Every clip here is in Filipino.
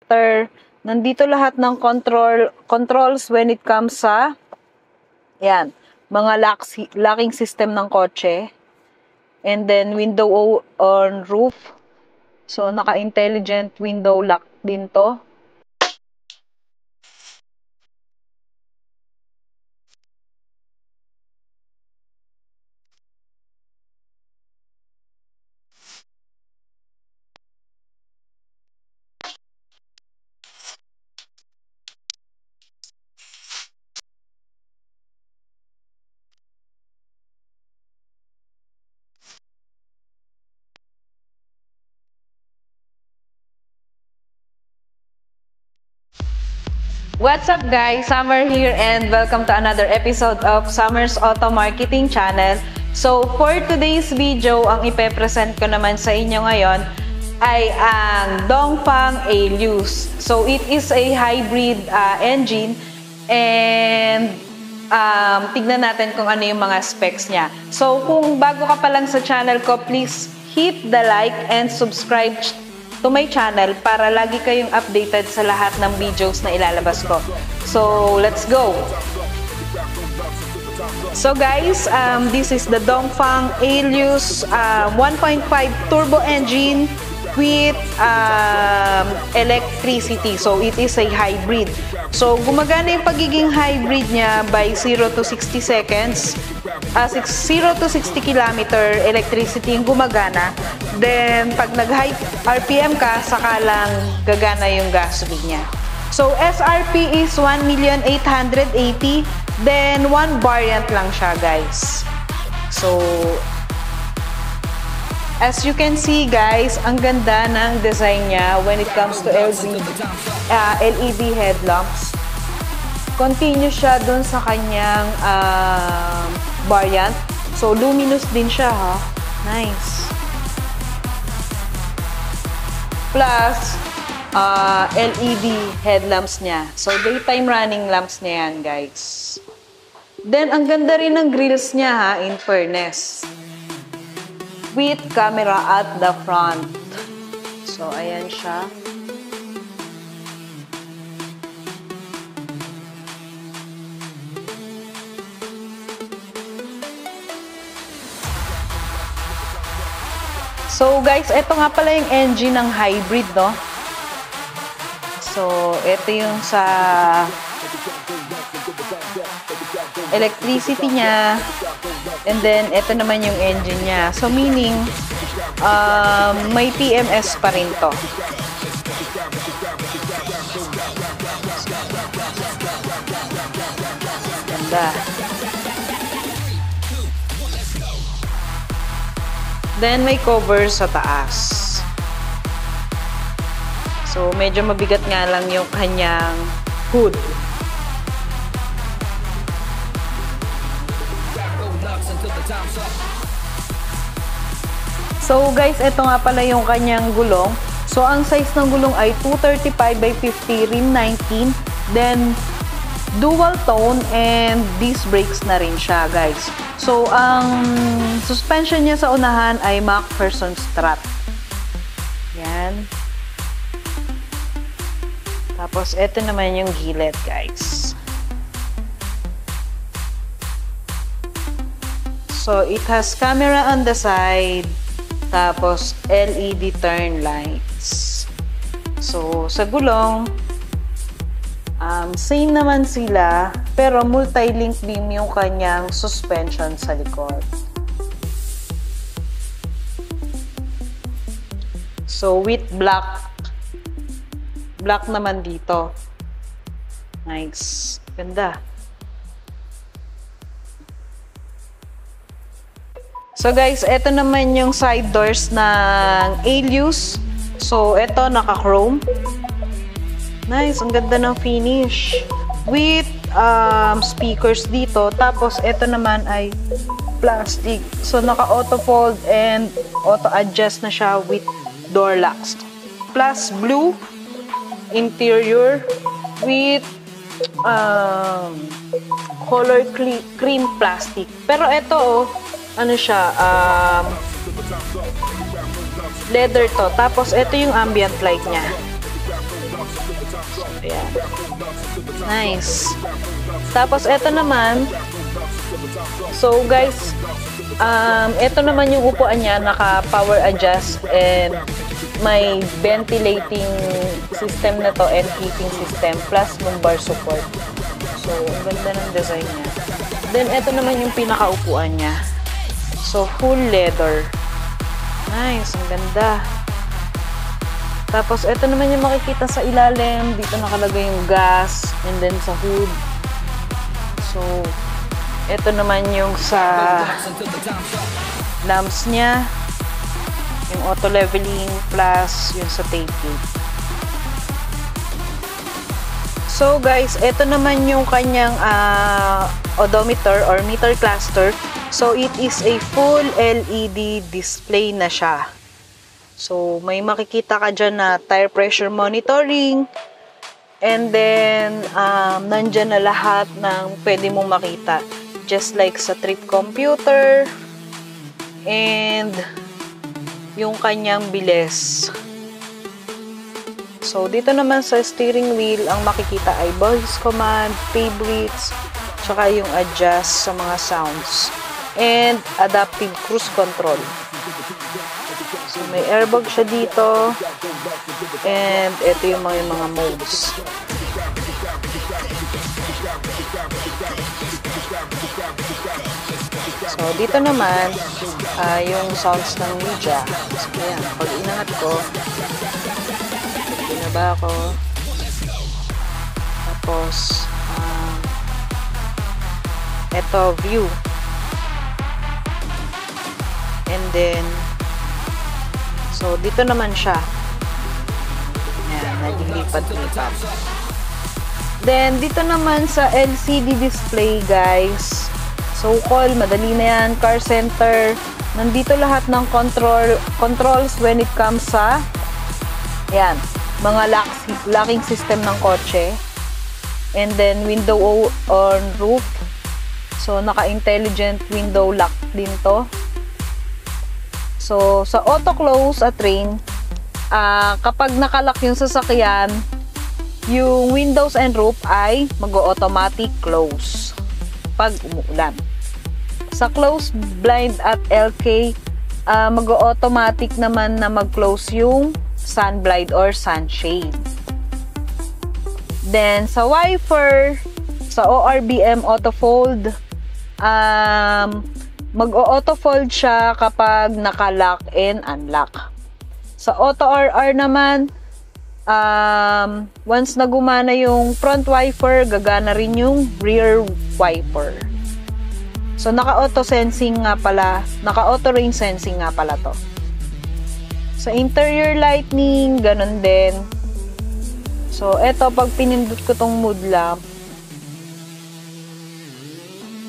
selector. Nandito lahat ng controls when it comes sa yan, mga locking system ng kotse. And then window on roof. So naka-intelligent window lock din to. What's up guys? Summer here and welcome to another episode of Summer's Auto Marketing Channel. So for today's video, ang ipe-present ko naman sa inyo ngayon ay ang Dongfeng Ailius. So it is a hybrid engine and tignan natin kung ano yung mga specs niya. So kung bago ka pa lang sa channel ko, please hit the like and subscribe to my channel para lagi kayong updated sa lahat ng videos na ilalabas ko. So, let's go! So guys, this is the Dongfeng Ailius 1.5 turbo engine with electricity. So, it is a hybrid. So, gumagana yung pagiging hybrid niya by 0 to 60 seconds. 0 to 60 kilometer electricity yung gumagana. Then, pag nag-high RPM ka, saka lang gagana yung gasoline niya. So, SRP is 1,880,000. Then, one variant lang siya, guys. So, as you can see, guys, ang ganda ng design niya when it comes to LED headlamps. Continue siya dun sa kanyang variant. So, luminous din siya, ha? Nice. Plus, LED headlamps niya. So, daytime running lamps niya yan, guys. Then, ang ganda rin ng grills niya, ha, in fairness. With camera at the front. So, ayan siya. So guys, ito nga pala yung engine ng hybrid, no? So, ito yung sa electricity niya. And then, ito naman yung engine niya. So, meaning, may PMS pa rin to. Ganda. Then, may cover sa taas. So, medyo mabigat nga lang yung kanyang hood. So, guys, ito nga pala yung kanyang gulong. So, ang size ng gulong ay 235 by 50 rim 19. Then, dual tone and disc brakes na rin siya, guys. So, ang suspension niya sa unahan ay MacPherson strap. Yan. Tapos, ito naman yung gilid, guys. So, it has camera on the side. Tapos, LED turn lights. So, sa gulong, same naman sila, pero multi-link beam yung kanyang suspension sa likod. So, with black naman dito. Nice. Ganda. So, guys, ito naman yung side doors ng Ailius. So, ito naka-chrome. Nice, ang ganda ng finish. With speakers dito. Tapos, ito naman ay plastic. So, naka-auto fold and auto-adjust na siya with door locks. Plus, blue interior with color cream plastic. Pero ito, ano siya, leather to. Tapos, ito yung ambient light niya. Ayan. Nice. Tapos, ito naman. So, guys, ito naman yung upuan niya, naka-power adjust and may ventilating system na to and heating system plus lumbar support. So, ang ganda ng design niya. Then, ito naman yung pinakaupuan niya. So, full leather. Nice, ang ganda. Tapos, ito naman yung makikita sa ilalim. Dito nakalagay yung gas and then sa hood. So, ito naman yung sa lamps niya. Yung auto leveling plus yung sa tailgate. So guys, ito naman yung kanyang odometer or meter cluster. So it is a full LED display na siya. So may makikita ka dyan na tire pressure monitoring. And then nandyan na lahat ng pwede mong makita. Just like sa trip computer. And yung kanyang bilis. So, dito naman sa steering wheel, ang makikita ay voice command, favorites, tsaka yung adjust sa mga sounds. And adaptive cruise control. So, may airbag siya dito. And ito yung mga modes. So, dito naman, yung sounds ng media. So, ayan, pag inangat ko, binaba ko. Tapos, eto, view. And then, so, dito naman siya. Ayan, naglilipat-lipat. Then, dito naman sa LCD display, guys. So, call, madali na yan, car center. Nandito lahat ng controls when it comes sa yan, mga locking system ng kotse. And then, window on roof. So, naka-intelligent window lock din to. So, sa auto-close at rain, kapag nakalock yung sasakyan, yung windows and roof ay mag-automatic close pag umuulan. Sa close blind at LK, mag-automatic naman na mag-close yung sun blind or sunshade. Then, sa wiper, sa ORBM auto fold, mag-auto fold siya kapag naka-lock and unlock. Sa auto RR naman, once na gumana yung front wiper, gagana rin yung rear wiper. So, naka-auto sensing nga pala, naka-auto rain sensing nga pala to. Sa interior lighting, ganun din. So, eto, pag pinindot ko tong mood lamp,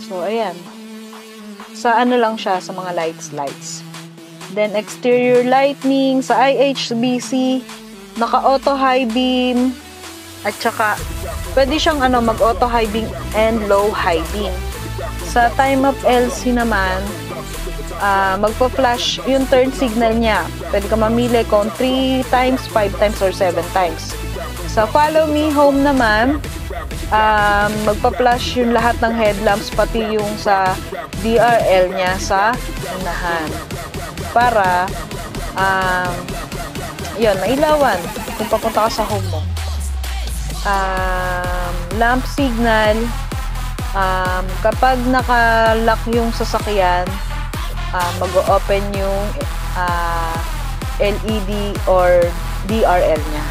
so, ayan. Sa ano lang siya, sa mga lights. Then, exterior lighting, sa IHBC, naka-auto high beam, at saka, pwede siyang mag-auto high beam and low high beam. Sa time of LC naman, magpa-flash yung turn signal niya. Pwede ka mamili kung 3 times, 5 times, or 7 times. Sa follow me home naman, magpa-flash yung lahat ng headlamps, pati yung sa DRL niya sa unahan. Para, yun, mailawan kung papunta ka sa home mo. Lamp signal, kapag naka-lock yung sasakyan, mag-open yung LED or DRL niya.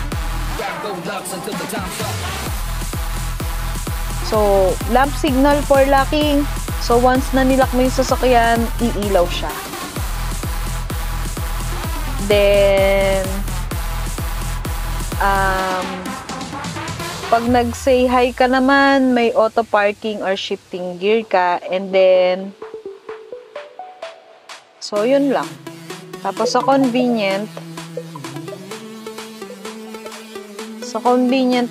So, lamp signal for locking. So, once na nilock mo yung sasakyan, iilaw siya. Then, pag nag-say hi ka naman, may auto parking or shifting gear ka. And then, so, yun lang. Tapos, sa convenient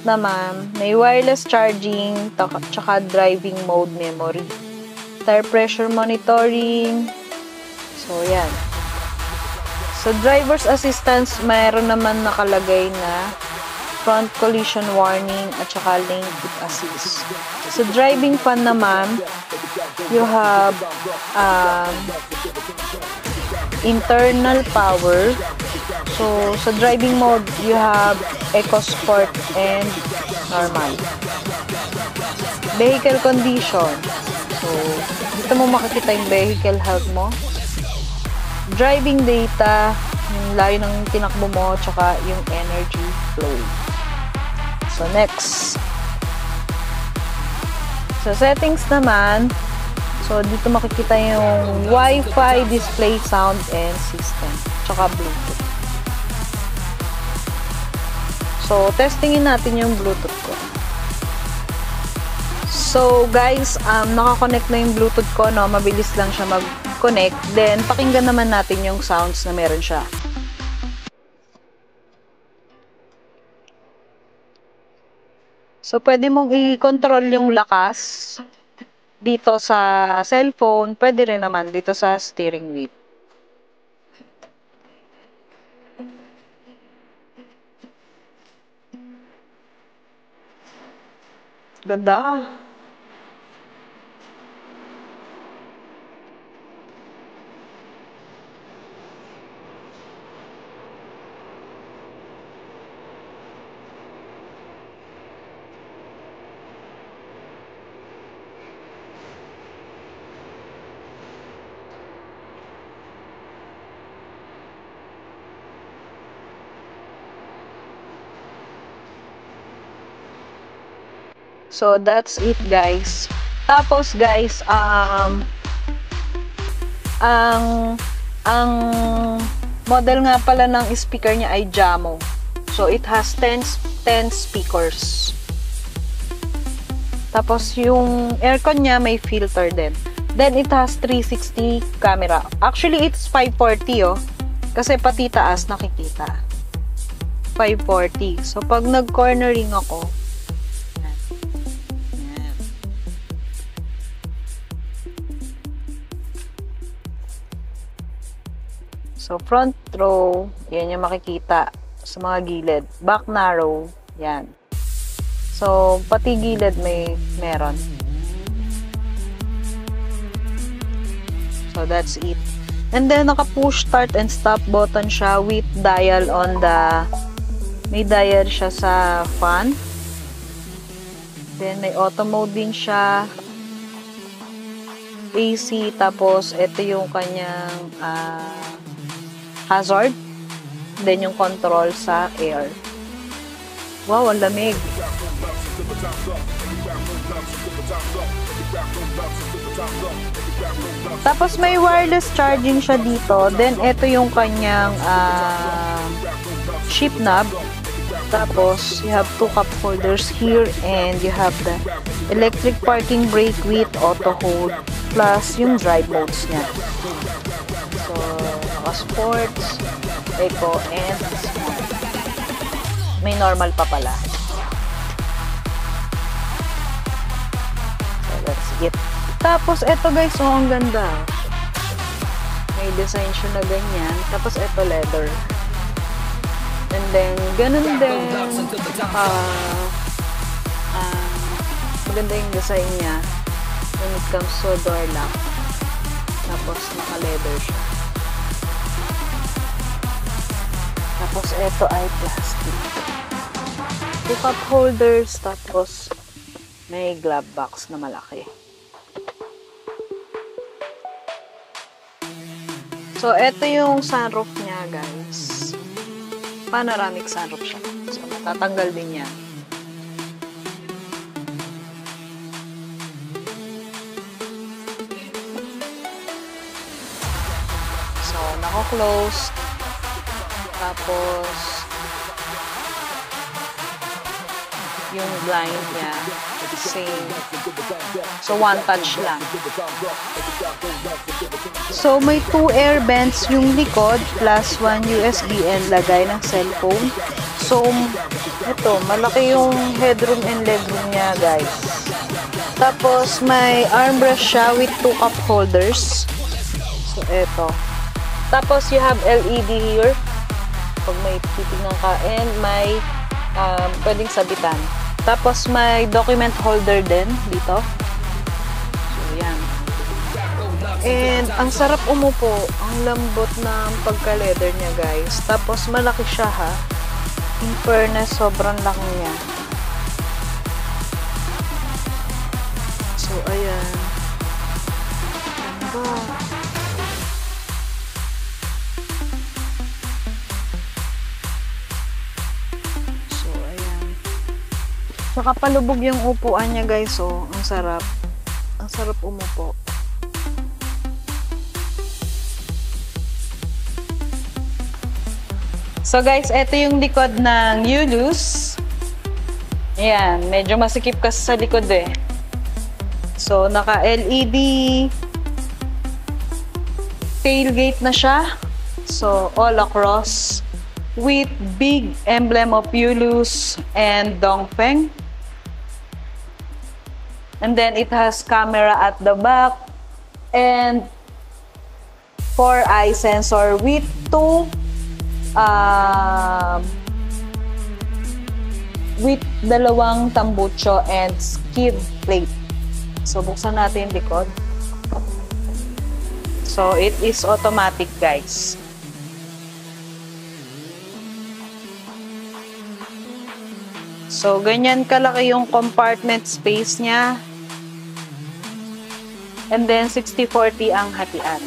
naman, may wireless charging, tsaka driving mode memory. Tire pressure monitoring. So, yan. Sa driver's assistance, mayroon naman nakalagay na front collision warning, at saka lane keep assist. Sa driving fan naman, you have internal power. So, sa driving mode, you have Eco Sport and Normal. Vehicle condition. So, dito mo makikita yung vehicle health mo. Driving data, yung layo ng tinakbo mo, tsaka yung energy flow. So, next. Sa settings naman, so, dito makikita yung Wi-Fi, display, sound, and system. Tsaka Bluetooth. So, testingin natin yung Bluetooth ko. So, guys, nakakonect na yung Bluetooth ko, no? Mabilis lang siya mag-connect. Then, pakinggan naman natin yung sounds na meron siya. So, pwede mong i-control yung lakas dito sa cellphone. Pwede rin naman dito sa steering wheel. Ganda. So, that's it, guys. Tapos, guys, ang model nga pala ng speaker niya ay Jamo. So, it has 10 speakers. Tapos, yung aircon niya may filter din. Then, it has 360 camera. Actually, it's 540, oh. Kasi pati taas nakikita. 540. So, pag nag-cornering ako, so, front row, yan yung makikita sa mga gilid. Back narrow, yan. So, pati gilid meron. So, that's it. And then, naka-push start and stop button siya with dial on the... May dial siya sa fan. Then, may auto mode din siya. AC, tapos, ito yung kanyang... hazard, then yung control sa air. Wow, ang lamig. Tapos may wireless charging siya dito, then ito yung kanyang shift knob. Tapos you have 2 cup holders here, and you have the electric parking brake with auto hold, plus yung drive modes niya. So, sports, eco, and smart. May normal pa pala. So, that's it. Tapos, eto guys, oh, ang ganda. May design siya na ganyan. Tapos, eto leather. And then, ganun din. Maganda yung design niya when it comes to door lock. Tapos, naka-leather siya. Tapos, ito ay plastic. 2 cup holders, tapos may glove box na malaki. So, ito yung sunroof niya, guys. Panoramic sunroof siya. So, matatanggal din yan. So, naka-closed. Tapos, yung blind niya, same. So, one touch lang. So, may 2 air vents yung likod, plus 1 USB and lagay ng cellphone. So, ito, malaki yung headroom and legroom niya, guys. Tapos, may armrest siya with 2 cup holders. So, ito. Tapos, you have LED here. Pag may titignan ka, and may pwedeng sabitan. Tapos may document holder din dito. So, yan. And ang sarap umupo. Ang lambot ng pagka-leather niya, guys. Tapos malaki siya, ha. In fairness, sobrang laki niya. So, ayan. Ganda. So, ayan. Saka palubog yung upuan niya, guys. Oh, ang sarap. Ang sarap umupo. So guys, ito yung likod ng Ulus. Ayan, medyo masikip kasi sa likod eh. So, naka-LED tailgate na siya. So, all across with big emblem of Ulus and Dongfeng. And then it has camera at the back and 4-eye sensor with 2 with dalawang tambucho and skid plate. So, buksan natin yung likod. So, it is automatic, guys. So, ganyan kalaki yung compartment space niya. And then, 60/40 ang hatian.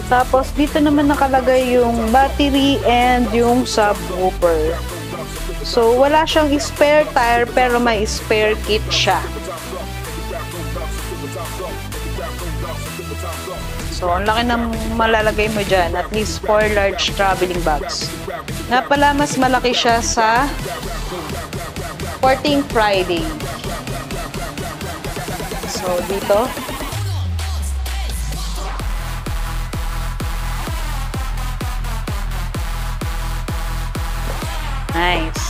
Tapos, dito naman nakalagay yung battery and yung subwoofer. So, wala siyang spare tire pero may spare kit siya. So, ang laki ng malalagay mo dyan. At least 4 large traveling bags. Nga pala, mas malaki siya sa 14th Friday. So, dito. Nice.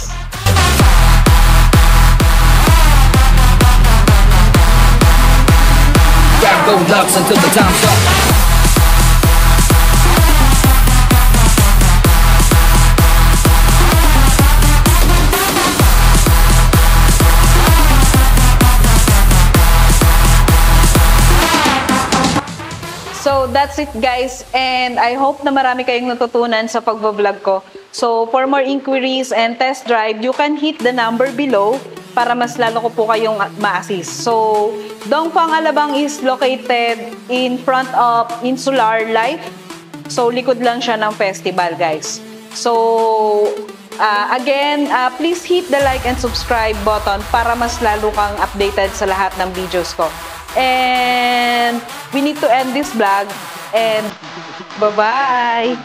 Go nuts until the time's up. So, that's it guys. And I hope na marami kayong natutunan sa pagbablog ko. So, for more inquiries and test drive, you can hit the number below para mas lalo ko po kayong ma-assist. So, Dongfang Alabang is located in front of Insular Life. So, likod lang siya ng festival, guys. So, again, please hit the like and subscribe button para mas lalo kang updated sa lahat ng videos ko. And we need to end this vlog. And bye-bye!